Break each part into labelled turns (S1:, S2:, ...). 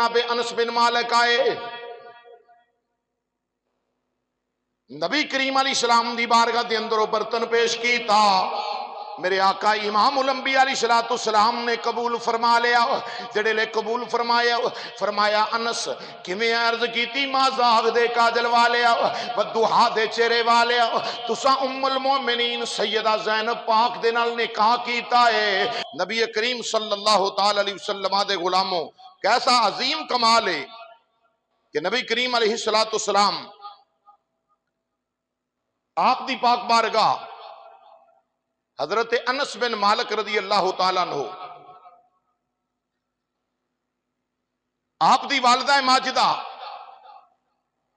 S1: جناب انس بن مالک آئے، نبی کریم علیہ السلام دی بارگاہ دے اندر وہ برتن پیش کیتا، میرے آقا امام الانبیاء علیہ السلام نے قبول فرما لیا۔ جڑے لے قبول فرمایا، فرمایا انس کیویں عرض کیتی ماں زاغ دے کاجل والیا بدوحا دے چہرے والیا، تساں ام المومنین سیدہ زینب پاک دے نال نکاح کیتا ہے۔ نبی کریم صلی اللہ تعالی علیہ وسلم دے غلاموں کیسا عظیم کمال ہے کہ نبی کریم علیہ السلام آپ دی پاک بارگاہ حضرت انس بن مالک رضی اللہ تعالیٰ عنہ، آپ دی والدہ ماجدہ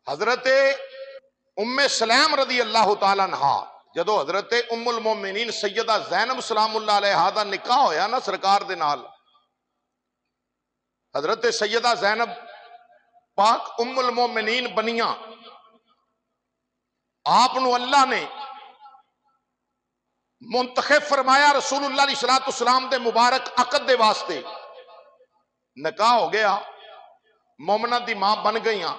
S1: حضرت ام سلیم رضی اللہ تعالیٰ عنہ، جدو حضرت ام المومنین سیدہ زینب سلام اللہ علیہا دا نکاح ہویا نا سرکار دے نال، حضرت سیدہ زینب پاک ام المومنین بنیاں، آپ نو اللہ نے منتخب فرمایا رسول اللہ علیہ السلام دے مبارک عقد دے واسطے، نکاح ہو گیا، مومنہ دی ماں بن گئیاں،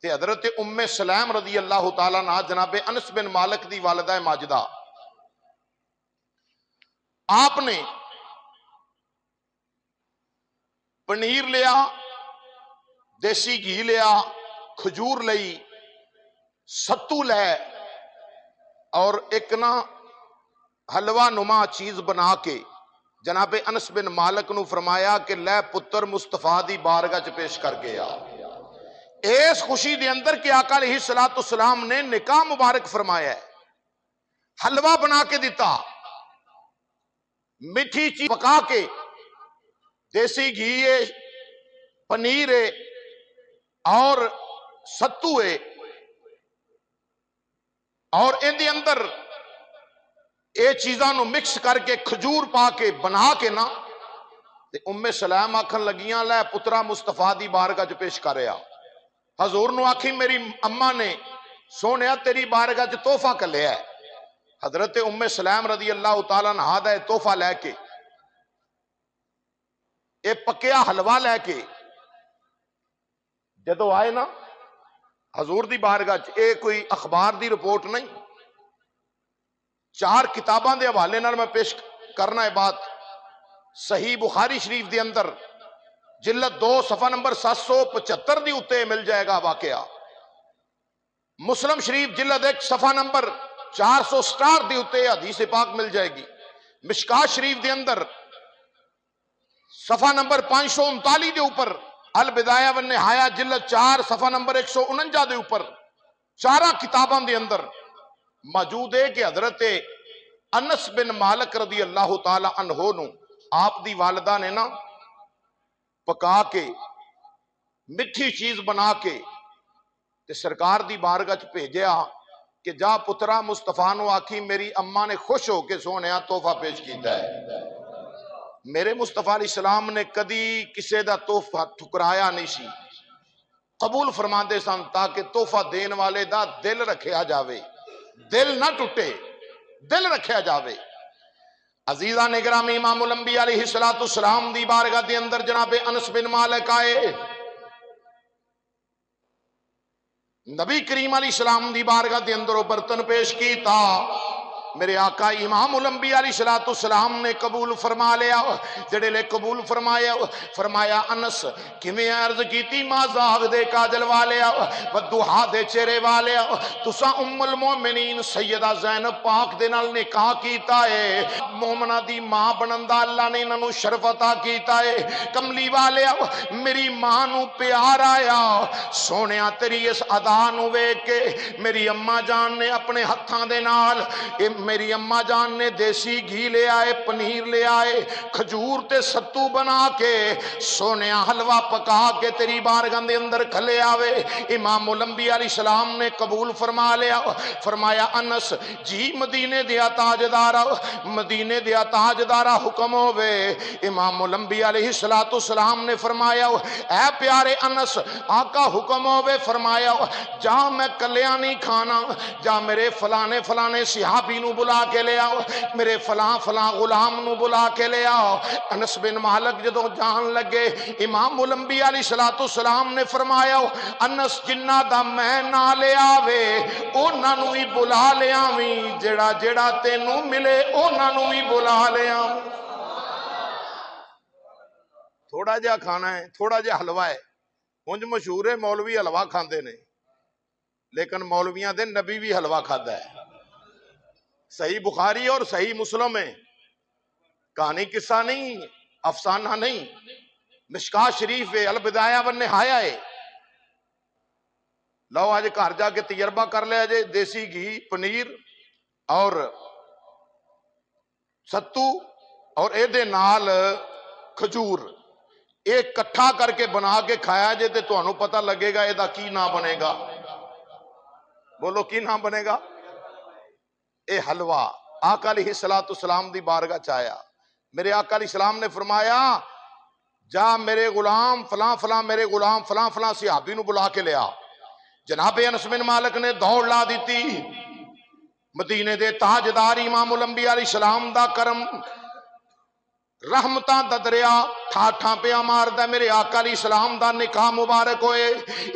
S1: تے حضرت ام سلیم رضی اللہ تعالیٰ عنہ جناب انس بن مالک دی والدہ ماجدہ، آپ نے پنیر لیا، دیسی گھی لیا، کھجور لئی، ستو لے، اور ایک نا حلوہ نما چیز بنا کے جناب انس بن مالک نو فرمایا کہ لے پتر مصطفیٰ دی بارگاہ چ پیش کر گیا۔ اس خوشی دے اندر کہ آقا علیہ السلام نے نکاح مبارک فرمایا ہے، حلوہ بنا کے دیتا، میٹھی چیز پکا کے، دیسی گھی ہے، پنیر ہے اور ستو ہے، اور ان دے اندر اے چیزاں نو مکس کر کے کھجور پا کے بنا کے نا تے ام سلیم آکھن لگیاں لے پترا مصطفیٰ دی بارگاہ چ پیش کریا۔ حضور نو آکھی میری اماں نے سونیا تیری بارگاہ چ تحفہ کلیا ہے۔ حضرت ام سلیم رضی اللہ تعالیٰ عنہ دا تحفہ لے کے، اے پکیا حلوہ لے کے جدو آئے نا حضور دی بارگاہ چ، اے کوئی اخبار دی رپورٹ نہیں، 4 کتاباں دے حوالے نال میں پیش کرنا ہے بات۔ صحیح بخاری شریف دے اندر جلد 2 صفحہ نمبر 775 دی اتے مل جائے گا واقعہ، مسلم شریف جلد 1 صفحہ نمبر 467 دی اتے حدیث پاک مل جائے گی، مشکات شریف دے اندر صفحہ نمبر 539 دے اوپر، البدایہ والنہایہ جلد 4 صفحہ نمبر 149 دے اوپر، 4 کتاباں دے اندر موجود ہے کہ حضرت انس بن مالک رضی اللہ تعالی عنہ نو آپ دی والدہ نے نا پکا کے مٹھی چیز بنا کے تے سرکار دی بارگاہ چ بھیجیا کہ جا پترا مصطفیٰ نو آکھی میری اماں نے خوش ہو کے سونیا تحفہ پیش کیتا ہے۔ میرے مصطفیٰ علیہ السلام نے کدی کسے دا تحفہ ٹھکرایا نہیں سی، قبول فرما دے سن تاکہ تحفہ دین والے دا دل رکھیا جاوے، دل نہ ٹوٹے، دل رکھیا جاوے۔ عزیزان اکرامی امام الانبیاء علیہ السلام دی بارگاہ دے اندر جناب انس بن مالک آئے، نبی کریم علیہ السلام دی بارگاہ دے اندر وہ برتن پیش کیتا، میرے آقا امام الانبیاء علیہ السلام نے قبول فرما لیا۔ جڑے لے قبول فرمایا، فرمایا انس کیویں عرض کیتی ماں زاغ دے کاجل والیا بدوحا دے چہرے والیا، تساں ام المومنین سیدہ زینب پاک دے نال نکاح کیتا ہے، مومنہ دی ماں بنن دا اللہ نے انہاں نو شرف عطا کیتا ہے۔ کملی والیا میری ماں نو پیار آیا، سونیا تیری اس ادا نو ویکھ کے میری اماں جان نے اپنے ہتھاں دے نال، میری اماں جان نے دیسی گھی لے آئے، پنیر لے آئے، کھجور تے ستو بنا کے سونیا حلوہ پکا کے تیری بارگاہ دے اندر کھلے آوے۔ امام الانبیاء علیہ السلام نے قبول فرما لیا، فرمایا انس جی مدینے دیا تاجدارا، مدینے دیا تاجدارا حکم ہوئے۔ امام الانبیاء علیہ السلام نے فرمایا اے پیارے انس آقا حکم ہوئے، فرمایا جا میں کلیا نہیں کھانا، جا میرے فلانے فلانے صحابی نو نو بلا کے لے آؤ، میرے فلاں فلاں غلام نو بلا کے لے آؤ۔ انس بن مالک جدوں جان لگے، امام الانبیاء علیہ الصلوۃ والسلام نے فرمایا انس جنہ دا میں نہ لے آوے انہاں نو ہی بلا لے آویں، جڑا جڑا تینوں ملے انہاں نو ہی بلا لے آویں۔ تھوڑا جہا کھانا ہے، تھوڑا جہا حلوہ ہے، انج مشہور ہے مولوی حلوہ کھاندے نے، لیکن مولویاں دے نبی بھی حلوہ کھادا ہے۔ صحیح بخاری اور صحیح مسلم ہے، کہانی قصہ نہیں، افسانہ نہیں، مشکاہ شریف ہے، البدایہ والنہایہ ہے۔ لو آج گھر جا کے تجربہ کر لیا جے، دیسی گھی، پنیر اور ستو اور اے دے نال کھجور، ایک کٹھا کر کے بنا کے کھایا جے تے تانوں پتہ لگے گا اے دا کی نام بنے گا۔ بولو کی نام بنے گا؟ اے حلوہ آقا علیہ السلام دی بارگاہ چایا۔ میرے آقا علیہ السلام نے فرمایا جا میرے غلام فلاں فلاں، میرے غلام فلاں فلاں صحابی نو بلا کے لیا۔ جناب انس بن مالک نے دوڑ لا دیتی، مدینے دے تاجدار امام الانبیاء علیہ السلام دا کرم رحمتاں دا دریا ٹھاٹھاں پیا ماردا، میرے آقا علیہ السلام دا نکاح مبارک ہوئے۔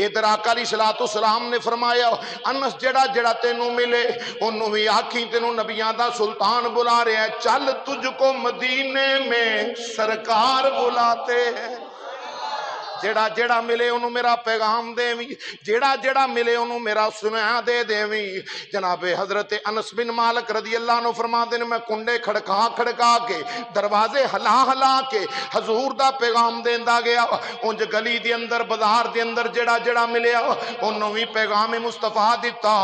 S1: ادھر آقا علیہ السلام نے فرمایا انس جڑا جڑا تینوں ملے انہوں بھی آکھی تینوں نبیاں دا سلطان بلا رہے ہیں، چل تجھ کو مدینے میں سرکار بلاتے ہیں۔ جڑا جڑا ملے انہوں میرا پیغام دیویں، جڑا جڑا ملے انہوں میرا سنیا دے دیویں۔ جناب حضرت انس بن مالک رضی اللہ عنہ فرماتے ہیں میں کنڈے کھڑکا کھڑکا کے دروازے ہلا ہلا کے حضور دا پیغام دیندا گیا، انج گلی دی اندر بازار دی اندر جڑا جڑا ملیا انہوں بھی پیغام مصطفیٰ دیتا۔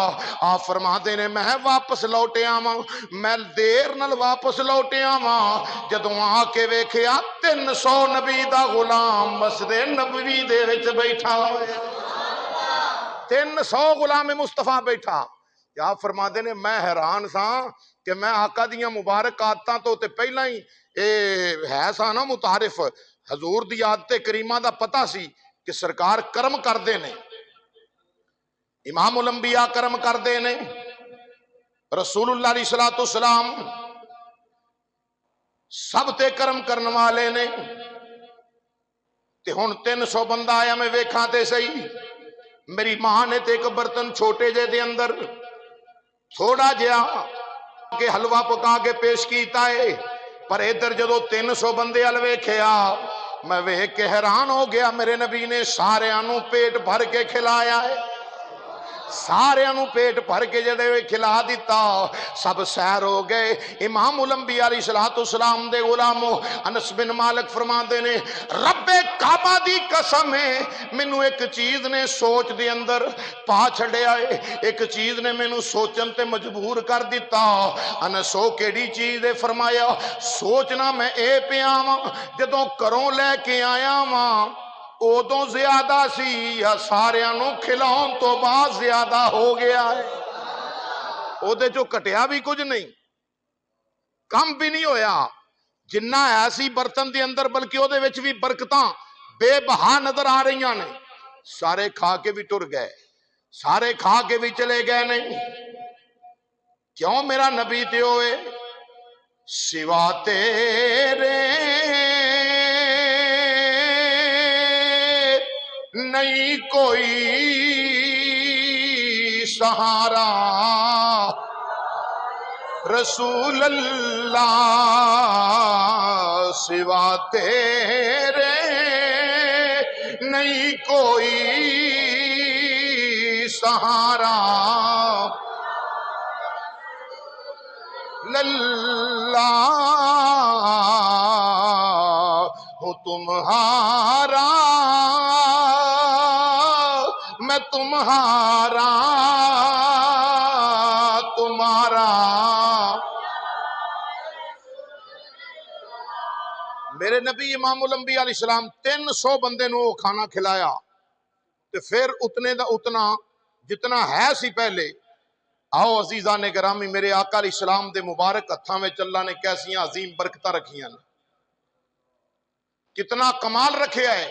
S1: آپ فرماتے ہیں میں واپس لوٹے آواں، میں دیر نال واپس لوٹے آواں، جدوں آ کے ویکھیا 300 نبی دا غلام مسجد نبوی دے وچ بیٹھا ہوئے، 300 غلام مصطفیٰ بیٹھا۔ کیا فرماتے نے میں حیران سا کہ میں آقا دیاں مبارک عادتاں تو تے پہلا ہی اے ہے سا نا متعارف، حضور دی عادت کریمہ دا پتہ سی کہ سرکار کرم کر دے نے، امام الانبیاء کرم کر دے نے، رسول اللہ علیہ السلام سب تے کرم کرن والے نے۔ تے ہن 300 بندہ آیا میں ویکھاں تے صحیح، میری ماں نے تے ایک برتن چھوٹے جے دے اندر تھوڑا جہا کہ حلوہ پکا کے پیش کیتا ہے، پر ادھر جدو 300 بندے ال ویکھیا میں ویکھ کے حیران ہو گیا، میرے نبی نے سارے انو پیٹ بھر کے کھلایا ہے، سارے انو پیٹ بھر کے جدے کھلا دیتا، سب سیر ہو گئے۔ امام الانبیاء علیہ السلام دے غلامو انس بن مالک فرماندے نے رب کعبہ دی قسم ہے مینوں ایک چیز نے سوچ دے اندر پا چھڑیا ہے، ایک چیز نے مینوں سوچن تے مجبور کر دیتا۔ انسو کیڑی چیز ہے؟ فرمایا سوچنا میں اے پیا واں جدوں کروں لے کے آیا واں ادوں زیادہ سی یا سارے انو کھلاؤن تو بعد زیادہ ہو گیا ہے؟ او دے جو کٹیا بھی کچھ نہیں، کم بھی نہیں ہویا، جنہ ایسی برتن دے اندر بلکہ او دے وچ بھی برکتاں بے بہا نظر آ رہی ہیں، سارے کھا کے بھی ٹر گئے، سارے کھا کے بھی چلے گئے نہیں۔ کیوں میرا نبی تے ہوئے سوا تیرے نہیں کوئی سہارا، رسول اللہ سوا تیرے نہیں کوئی سہارا، اللہ ہو تمہارا میں تمہارا تمہارا۔ میرے نبی امام الانبیاء علیہ السلام 300 بندے نو کھانا کھلایا تو پھر اتنے دا اتنا جتنا ہے سی پہلے۔ آؤ عزیزان گرامی میرے آقا علیہ السلام دے مبارک ہتھاں میں اللہ نے کیسیاں عظیم برکتاں رکھیاں، کتنا کمال رکھیا ہے۔